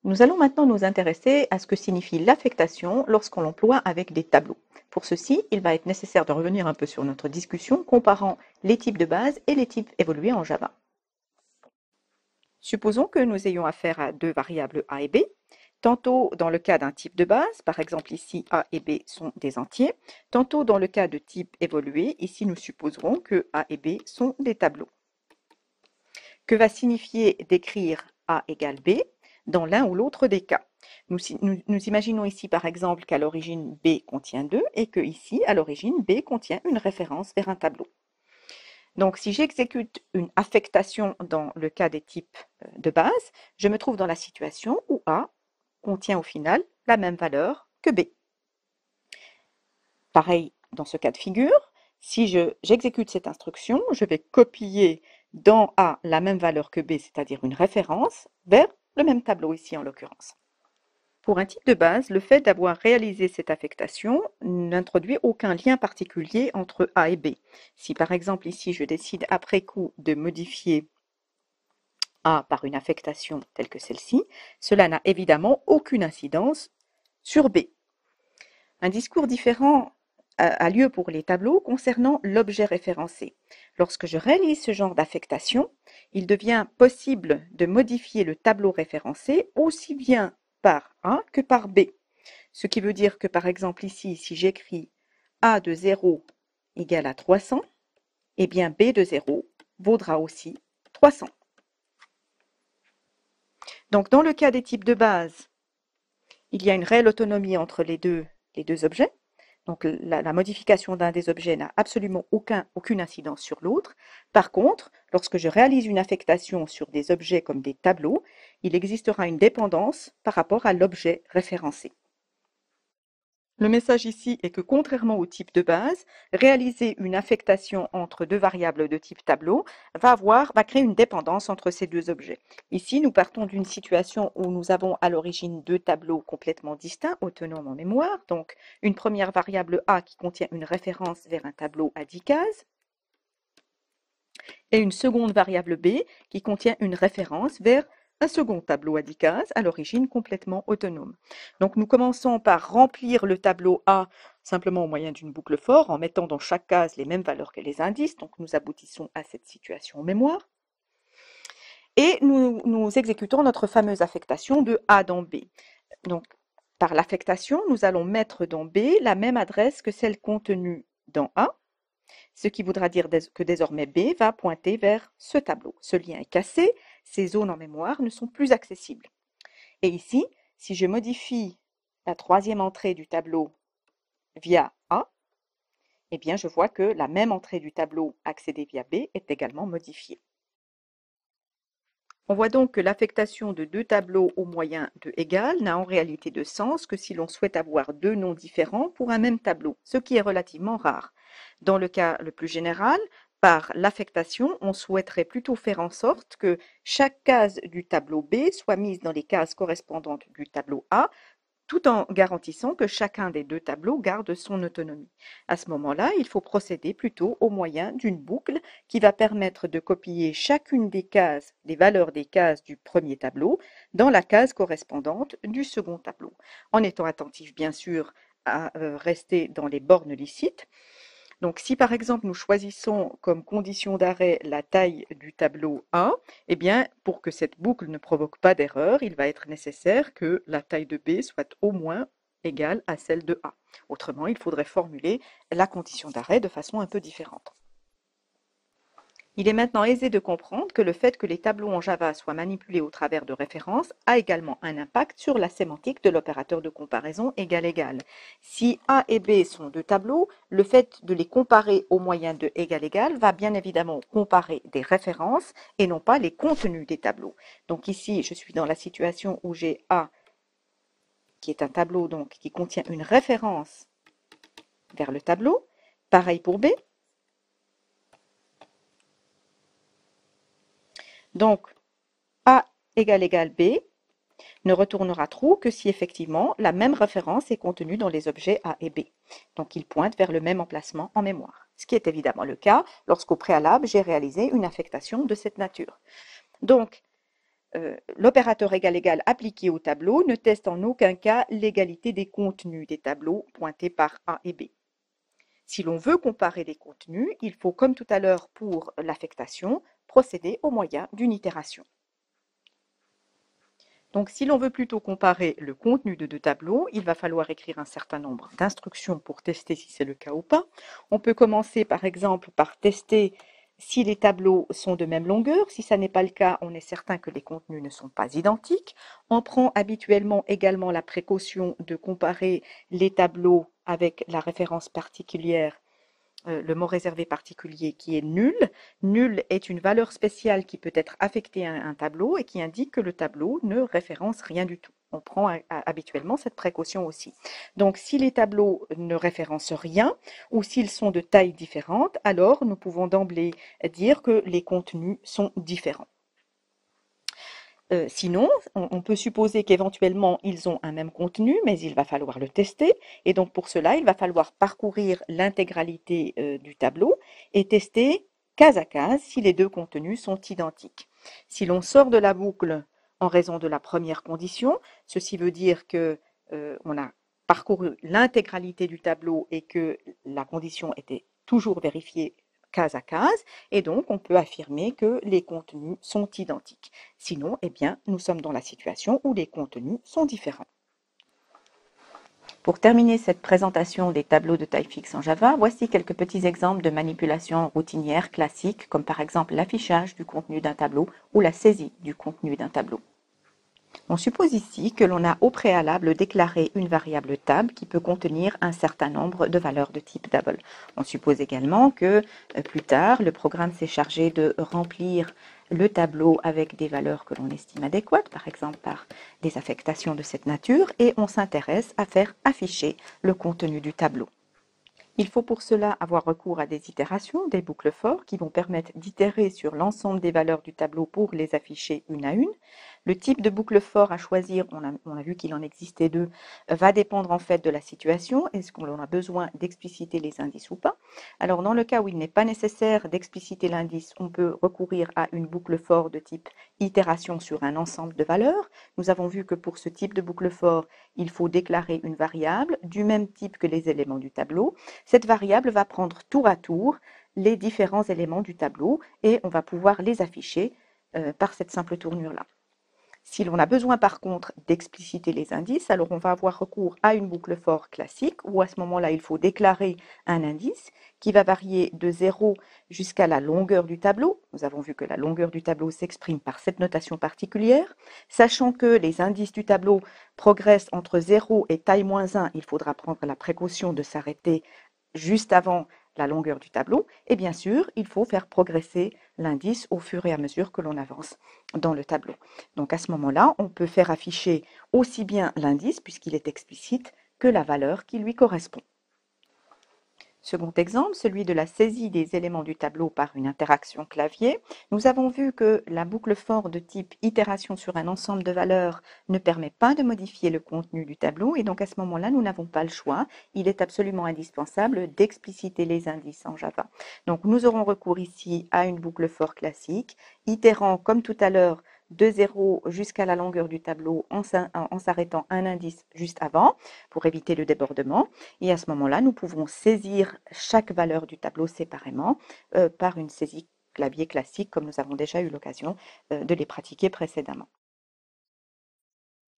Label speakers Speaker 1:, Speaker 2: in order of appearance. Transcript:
Speaker 1: Nous allons maintenant nous intéresser à ce que signifie l'affectation lorsqu'on l'emploie avec des tableaux. Pour ceci, il va être nécessaire de revenir un peu sur notre discussion comparant les types de base et les types évolués en Java. Supposons que nous ayons affaire à deux variables a et b. Tantôt dans le cas d'un type de base, par exemple ici a et b sont des entiers, tantôt dans le cas de type évolué, ici nous supposerons que a et b sont des tableaux. Que va signifier d'écrire a égale b dans l'un ou l'autre des cas? Nous imaginons ici par exemple qu'à l'origine b contient 2 et que ici à l'origine b contient une référence vers un tableau. Donc si j'exécute une affectation dans le cas des types de base, je me trouve dans la situation où a contient au final la même valeur que b. Pareil dans ce cas de figure, si j'exécute cette instruction, je vais copier dans A la même valeur que B, c'est-à-dire une référence, vers le même tableau ici en l'occurrence. Pour un type de base, le fait d'avoir réalisé cette affectation n'introduit aucun lien particulier entre A et B. Si par exemple ici je décide après coup de modifier A par une affectation telle que celle-ci, cela n'a évidemment aucune incidence sur B. Un discours différent a lieu pour les tableaux concernant l'objet référencé. Lorsque je réalise ce genre d'affectation, il devient possible de modifier le tableau référencé aussi bien par A que par B. Ce qui veut dire que par exemple ici, si j'écris A de 0 égale à 300, eh bien B de 0 vaudra aussi 300. Donc dans le cas des types de base, il y a une réelle autonomie entre les deux objets. Donc la modification d'un des objets n'a absolument aucune incidence sur l'autre. Par contre, lorsque je réalise une affectation sur des objets comme des tableaux, il existera une dépendance par rapport à l'objet référencé. Le message ici est que contrairement au type de base, réaliser une affectation entre deux variables de type tableau va créer une dépendance entre ces deux objets. Ici, nous partons d'une situation où nous avons à l'origine deux tableaux complètement distincts, autonomes en mémoire. Donc, une première variable A qui contient une référence vers un tableau à 10 cases, et une seconde variable B qui contient une référence vers un second tableau à 10 cases, à l'origine complètement autonome. Donc nous commençons par remplir le tableau A simplement au moyen d'une boucle for, en mettant dans chaque case les mêmes valeurs que les indices. Donc nous aboutissons à cette situation en mémoire. Et nous exécutons notre fameuse affectation de A dans B. Donc par l'affectation, nous allons mettre dans B la même adresse que celle contenue dans A, ce qui voudra dire que désormais B va pointer vers ce tableau. Ce lien est cassé, ces zones en mémoire ne sont plus accessibles. Et ici, si je modifie la troisième entrée du tableau via A, eh bien je vois que la même entrée du tableau accédée via B est également modifiée. On voit donc que l'affectation de deux tableaux au moyen de égal n'a en réalité de sens que si l'on souhaite avoir deux noms différents pour un même tableau, ce qui est relativement rare. Dans le cas le plus général, par l'affectation, on souhaiterait plutôt faire en sorte que chaque case du tableau B soit mise dans les cases correspondantes du tableau A, tout en garantissant que chacun des deux tableaux garde son autonomie. À ce moment-là, il faut procéder plutôt au moyen d'une boucle qui va permettre de copier chacune des cases, des valeurs des cases du premier tableau, dans la case correspondante du second tableau, en étant attentif bien sûr à rester dans les bornes licites. Donc si par exemple nous choisissons comme condition d'arrêt la taille du tableau A, eh bien pour que cette boucle ne provoque pas d'erreur, il va être nécessaire que la taille de B soit au moins égale à celle de A. Autrement, il faudrait formuler la condition d'arrêt de façon un peu différente. Il est maintenant aisé de comprendre que le fait que les tableaux en Java soient manipulés au travers de références a également un impact sur la sémantique de l'opérateur de comparaison égal-égal. Si A et B sont deux tableaux, le fait de les comparer au moyen de égal-égal va bien évidemment comparer des références et non pas les contenus des tableaux. Donc ici, je suis dans la situation où j'ai A qui est un tableau donc qui contient une référence vers le tableau. Pareil pour B. Donc, A égale B ne retournera true que si effectivement la même référence est contenue dans les objets A et B. Donc ils pointent vers le même emplacement en mémoire, ce qui est évidemment le cas lorsqu'au préalable j'ai réalisé une affectation de cette nature. Donc l'opérateur égal appliqué au tableau ne teste en aucun cas l'égalité des contenus des tableaux pointés par A et B. Si l'on veut comparer les contenus, il faut, comme tout à l'heure pour l'affectation, procéder au moyen d'une itération. Donc, si l'on veut plutôt comparer le contenu de deux tableaux, il va falloir écrire un certain nombre d'instructions pour tester si c'est le cas ou pas. On peut commencer par exemple par tester si les tableaux sont de même longueur. Si ça n'est pas le cas, on est certain que les contenus ne sont pas identiques. On prend habituellement également la précaution de comparer les tableaux avec la référence particulière, le mot réservé particulier qui est nul. Nul est une valeur spéciale qui peut être affectée à un tableau et qui indique que le tableau ne référence rien du tout. On prend habituellement cette précaution aussi. Donc, si les tableaux ne référencent rien ou s'ils sont de tailles différentes, alors nous pouvons d'emblée dire que les contenus sont différents. Sinon, on peut supposer qu'éventuellement ils ont un même contenu, mais il va falloir le tester. Et donc pour cela, il va falloir parcourir l'intégralité du tableau et tester case à case si les deux contenus sont identiques. Si l'on sort de la boucle en raison de la première condition, ceci veut dire que on a parcouru l'intégralité du tableau et que la condition était toujours vérifiée case à case, et donc on peut affirmer que les contenus sont identiques. Sinon, eh bien, nous sommes dans la situation où les contenus sont différents. Pour terminer cette présentation des tableaux de taille fixe en Java, voici quelques petits exemples de manipulations routinières classiques, comme par exemple l'affichage du contenu d'un tableau ou la saisie du contenu d'un tableau. On suppose ici que l'on a au préalable déclaré une variable tab qui peut contenir un certain nombre de valeurs de type double. On suppose également que plus tard, le programme s'est chargé de remplir le tableau avec des valeurs que l'on estime adéquates, par exemple par des affectations de cette nature, et on s'intéresse à faire afficher le contenu du tableau. Il faut pour cela avoir recours à des itérations, des boucles for, qui vont permettre d'itérer sur l'ensemble des valeurs du tableau pour les afficher une à une. Le type de boucle for à choisir, on a vu qu'il en existait deux, va dépendre en fait de la situation. Est-ce qu'on a besoin d'expliciter les indices ou pas? Alors dans le cas où il n'est pas nécessaire d'expliciter l'indice, on peut recourir à une boucle for de type itération sur un ensemble de valeurs. Nous avons vu que pour ce type de boucle for, il faut déclarer une variable du même type que les éléments du tableau. Cette variable va prendre tour à tour les différents éléments du tableau et on va pouvoir les afficher par cette simple tournure-là. Si l'on a besoin par contre d'expliciter les indices, alors on va avoir recours à une boucle for classique où à ce moment-là, il faut déclarer un indice qui va varier de 0 jusqu'à la longueur du tableau. Nous avons vu que la longueur du tableau s'exprime par cette notation particulière. Sachant que les indices du tableau progressent entre 0 et taille moins 1, il faudra prendre la précaution de s'arrêter juste avant la longueur du tableau. Et bien sûr, il faut faire progresser l'indice au fur et à mesure que l'on avance dans le tableau. Donc à ce moment-là, on peut faire afficher aussi bien l'indice, puisqu'il est explicite, que la valeur qui lui correspond. Second exemple, celui de la saisie des éléments du tableau par une interaction clavier. Nous avons vu que la boucle for de type itération sur un ensemble de valeurs ne permet pas de modifier le contenu du tableau et donc à ce moment-là, nous n'avons pas le choix. Il est absolument indispensable d'expliciter les indices en Java. Donc nous aurons recours ici à une boucle for classique, itérant comme tout à l'heure de 0 jusqu'à la longueur du tableau en s'arrêtant un indice juste avant pour éviter le débordement. Et à ce moment-là, nous pouvons saisir chaque valeur du tableau séparément par une saisie clavier classique comme nous avons déjà eu l'occasion de les pratiquer précédemment.